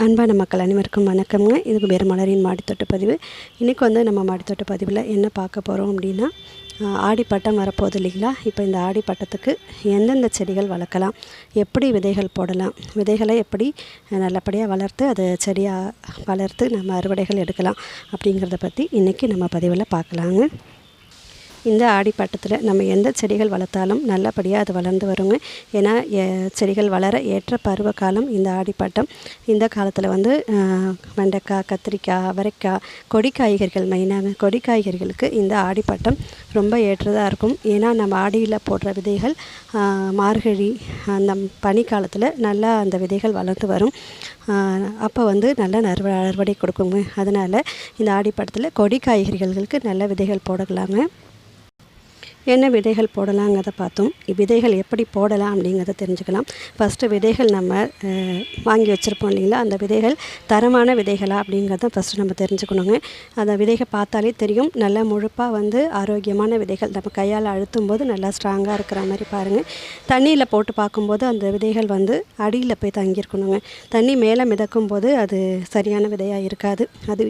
அன்பான மக்கள் அனைவருக்கும் வணக்கம்ங்க. இதுக்கு பேர் மலரின் மாடித்தோட்ட பதிவு. இன்றைக்கி நம்ம மாடித்தோட்ட பதிவில் என்ன பார்க்க போகிறோம் அப்படின்னா, ஆடிப்பட்டம் வரப்போகுது இல்லைங்களா? இப்போ இந்த ஆடிப்பட்டத்துக்கு எந்தெந்த செடிகள் வளர்க்கலாம், எப்படி விதைகள் போடலாம், விதைகளை எப்படி நல்லபடியாக வளர்த்து அது செடியாக வளர்த்து நம்ம அறுவடைகள் எடுக்கலாம் அப்படிங்கிறத பற்றி இன்றைக்கி நம்ம பதிவில் பார்க்கலாங்க. இந்த ஆடிப்பட்டத்தில் நம்ம எந்த செடிகள் வளர்த்தாலும் நல்லபடியாக அது வளர்ந்து வருங்க. ஏன்னா செடிகள் வளர ஏற்ற பருவ காலம் இந்த ஆடிப்பட்டம். இந்த காலத்தில் வெண்டைக்காய், கத்திரிக்காய், அவரைக்காய், கொடி காய்கறிகள் மெயினாக கொடி காய்கறிகளுக்கு இந்த ஆடிப்பட்டம் ரொம்ப ஏற்றதாக இருக்கும். ஏன்னா நம்ம ஆடியில் போடுற விதைகள் மார்கழி அந்த பனிக்காலத்தில் நல்லா அந்த விதைகள் வளர்ந்து வரும். அப்போ நல்ல அறுவடை கொடுக்குங்க. அதனால் இந்த ஆடிப்பட்டத்தில் கொடி காய்கறிகளுக்கு நல்ல விதைகள் போடலாங்க. என்ன விதைகள் போடலாங்கிறத பார்த்தோம். விதைகள் எப்படி போடலாம் அப்படிங்கிறத தெரிஞ்சுக்கலாம். ஃபஸ்ட்டு விதைகள் நம்ம வாங்கி வச்சுருப்போம் இல்லைங்களா, அந்த விதைகள் தரமான விதைகளா அப்படிங்கிறத ஃபஸ்ட்டு நம்ம தெரிஞ்சுக்கணுங்க. அந்த விதைகள் பார்த்தாலே தெரியும். நல்லா முழுப்பாக ஆரோக்கியமான விதைகள் நம்ம கையால் அழுத்தும் போது நல்லா ஸ்ட்ராங்காக இருக்கிற மாதிரி பாருங்கள். தண்ணியில் போட்டு பார்க்கும்போது அந்த விதைகள் அடியில் போய் தங்கியிருக்கணுங்க. தண்ணி மேலே மிதக்கும் போது அது சரியான விதையாக இருக்காது.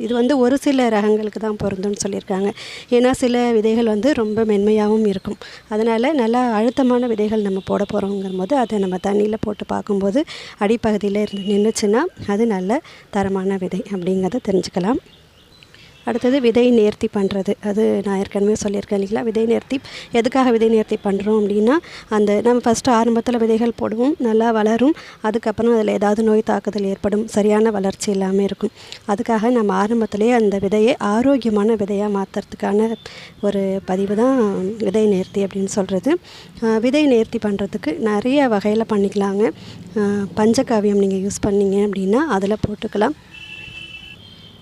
இது ஒரு சில ரகங்களுக்கு தான் பொருந்தும்னு சொல்லியிருக்காங்க. ஏன்னா சில விதைகள் ரொம்ப மென்மையாகவும் இருக்கும். அதனால் நல்லா அழுத்தமான விதைகள் நம்ம போட போகிறோங்கிற போது அதை நம்ம தண்ணியில் போட்டு பார்க்கும்போது அடிப்பகுதியில் இருந்து நின்றுச்சுன்னா அது நல்ல தரமான விதை அப்படிங்கிறத தெரிஞ்சுக்கலாம். அடுத்தது விதை நேர்த்தி பண்ணுறது. அது நான் ஏற்கனவே சொல்லியிருக்கேன் இல்லைங்களா, விதை நேர்த்தி எதுக்காக விதை நேர்த்தி பண்ணுறோம் அப்படின்னா, நம்ம ஃபஸ்ட்டு ஆரம்பத்தில் விதைகள் போடுவோம், நல்லா வளரும். அதுக்கப்புறம் அதில் ஏதாவது நோய் தாக்குதல் ஏற்படும், சரியான வளர்ச்சி இல்லாமல் இருக்கும். அதுக்காக நம்ம ஆரம்பத்திலே அந்த விதையை ஆரோக்கியமான விதையாக மாற்றுறதுக்கான ஒரு பதிவு தான் விதை நேர்த்தி அப்படின்னு சொல்கிறது. விதை நேர்த்தி பண்ணுறதுக்கு நிறைய வகையில் பண்ணிக்கலாங்க. பஞ்சகாவியம் நீங்கள் யூஸ் பண்ணிங்க அப்படின்னா அதில் போட்டுக்கலாம்.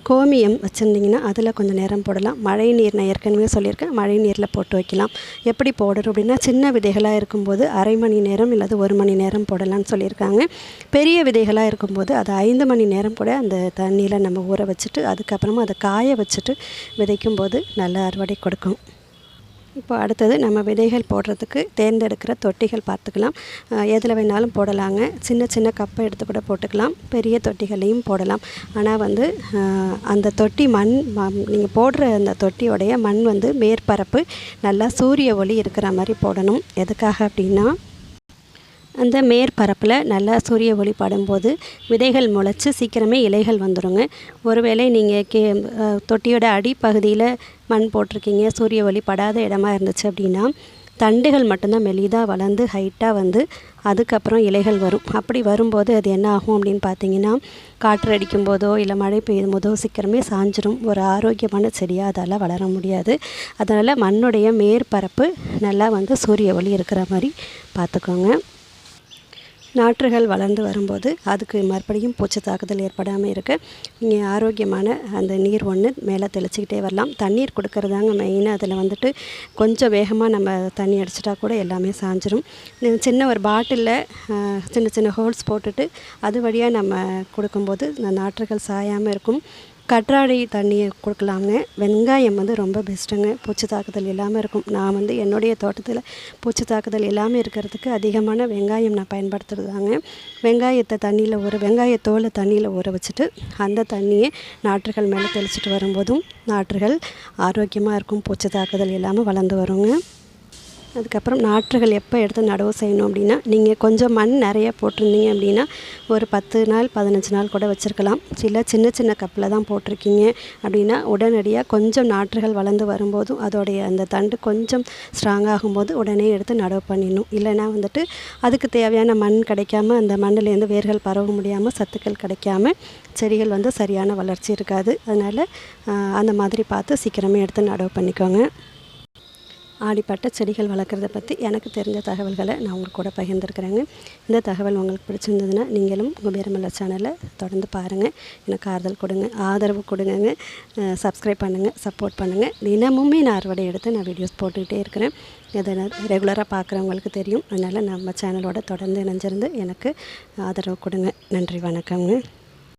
கோமியம் வச்சுருந்திங்கன்னா அதில் கொஞ்சம் நேரம் போடலாம். மழை நீர் நான் ஏற்கனவே சொல்லியிருக்கேன், மழை நீரில் போட்டு வைக்கலாம். எப்படி போடணும் அப்படின்னா, சின்ன விதைகளாக இருக்கும்போது அரை மணி நேரம் இல்லது 1 மணி நேரம் போடலான்னு சொல்லியிருக்காங்க. பெரிய விதைகளாக இருக்கும்போது அது 5 மணி நேரம் கூட அந்த தண்ணியில் நம்ம ஊற வச்சுட்டு அதுக்கப்புறமா அதை காய வச்சுட்டு விதைக்கும் போது நல்ல அறுவடை கொடுக்கும். இப்போ அடுத்தது நம்ம விதைகள் போடுறதுக்கு தேர்ந்தெடுக்கிற தொட்டிகள் பார்த்துக்கலாம். எதில் வேணாலும் போடலாங்க. சின்ன சின்ன கப்பை எடுத்து கூட போட்டுக்கலாம், பெரிய தொட்டிகளையும் போடலாம். ஆனால் அந்த தொட்டி மண் நீங்கள் போடுற அந்த தொட்டியோடைய மண் மேற்பரப்பு நல்லா சூரிய ஒளி இருக்கிற மாதிரி போடணும். எதுக்காக அப்படின்னா, அந்த மேற்பரப்பில் நல்லா சூரிய ஒளி படும்போது விதைகள் முளைச்சி சீக்கிரமே இலைகள் வந்துடுங்க. ஒருவேளை நீங்கள் தொட்டியோட அடிப்பகுதியில் மண் போட்டிருக்கீங்க, சூரிய ஒளி படாத இடமா இருந்துச்சு அப்படின்னா, தண்டுகள் மட்டும்தான் மெலிதாக வளர்ந்து ஹைட்டாக அதுக்கப்புறம் இலைகள் வரும். அப்படி வரும்போது அது என்ன ஆகும் அப்படின்னு பார்த்தீங்கன்னா, காற்று அடிக்கும் போதோ இல்லை மழை பெய்யும் போதோ சீக்கிரமே சாஞ்சிரும். ஒரு ஆரோக்கியமான செடியாக அதால் வளர முடியாது. அதனால் மண்ணுடைய மேற்பரப்பு நல்லா சூரிய ஒளி இருக்கிற மாதிரி பார்த்துக்கோங்க. நாற்றுகள் வளர்ந்து வரும்போது அதுக்கு மறுபடியும் பூச்சி தாக்குதல் ஏற்படாமல் இருக்க நீங்கள் ஆரோக்கியமான அந்த நீர் மேலே தெளிச்சிக்கிட்டே வரலாம். தண்ணீர் கொடுக்கறதாங்க மெயினாக. அதில் கொஞ்சம் வேகமாக நம்ம தண்ணி அடிச்சிட்டா கூட எல்லாமே சாஞ்சிரும். சின்ன ஒரு பாட்டிலில் சின்ன சின்ன ஹோல்ஸ் போட்டுட்டு அது வழியாக நம்ம கொடுக்கும்போது இந்த நாற்றுகள் சாயாமல் இருக்கும். கற்றாழை தண்ணியை கொடுக்கலாங்க. வெங்காயம் ரொம்ப பெஸ்ட்டுங்க, பூச்சி தாக்குதல் இல்லாமல் இருக்கும். நான் என்னுடைய தோட்டத்தில் பூச்சி தாக்குதல் இல்லாமல் இருக்கிறதுக்கு அதிகமான வெங்காயம் நான் பயன்படுத்துகிறதாங்க. வெங்காயத்தோலை தண்ணியில் ஊற வச்சுட்டு அந்த தண்ணியை நாற்றுகள் மேலே தெளிச்சிட்டு வரும்போதும் நாற்றுகள் ஆரோக்கியமாக இருக்கும், பூச்சி தாக்குதல் இல்லாமல் வளர்ந்து வருங்க. அதுக்கப்புறம் நாற்றுகள் எப்போ எடுத்து நடவு செய்யணும் அப்படின்னா, நீங்கள் கொஞ்சம் மண் நிறைய போட்டிருந்தீங்க அப்படின்னா ஒரு 10 நாள் 15 நாள் கூட வச்சுருக்கலாம். சின்ன சின்ன கப்பில் தான் போட்டிருக்கீங்க அப்படின்னா உடனடியாக கொஞ்சம் நாற்றுகள் வளர்ந்து வரும்போதும் அதோடைய அந்த தண்டு கொஞ்சம் ஸ்ட்ராங்காகும் போது உடனே எடுத்து நடவு பண்ணிடணும். இல்லைனா அதுக்கு தேவையான மண் கிடைக்காம அந்த மண்ணிலேருந்து வேர்கள் பரவ முடியாமல் சத்துக்கள் கிடைக்காம செடிகள் சரியான வளர்ச்சி இருக்காது. அதனால் அந்த மாதிரி பார்த்து சீக்கிரமே எடுத்து நடவு பண்ணிக்கோங்க. ஆடிப்பட்ட செடிகள் வளர்க்குறத பற்றி எனக்கு தெரிஞ்ச தகவல்களை நான் உங்களுக்கு கூட பகிர்ந்துருக்குறேங்க. இந்த தகவல் உங்களுக்கு பிடிச்சிருந்ததுன்னா நீங்களும் குபேரமலர் சேனலை தொடர்ந்து பாருங்கள், எனக்கு ஆதரவு கொடுங்க. சப்ஸ்கிரைப் பண்ணுங்கள், சப்போர்ட் பண்ணுங்கள். தினமுமே நான் அறுவடை எடுத்து நான் வீடியோஸ் போட்டுக்கிட்டே இருக்கிறேன். இதை ரெகுலராக பார்க்குறவங்களுக்கு தெரியும். அதனால் நம்ம சேனலோட தொடர்ந்து இணைஞ்சிருந்து எனக்கு ஆதரவு கொடுங்க. நன்றி, வணக்கங்க.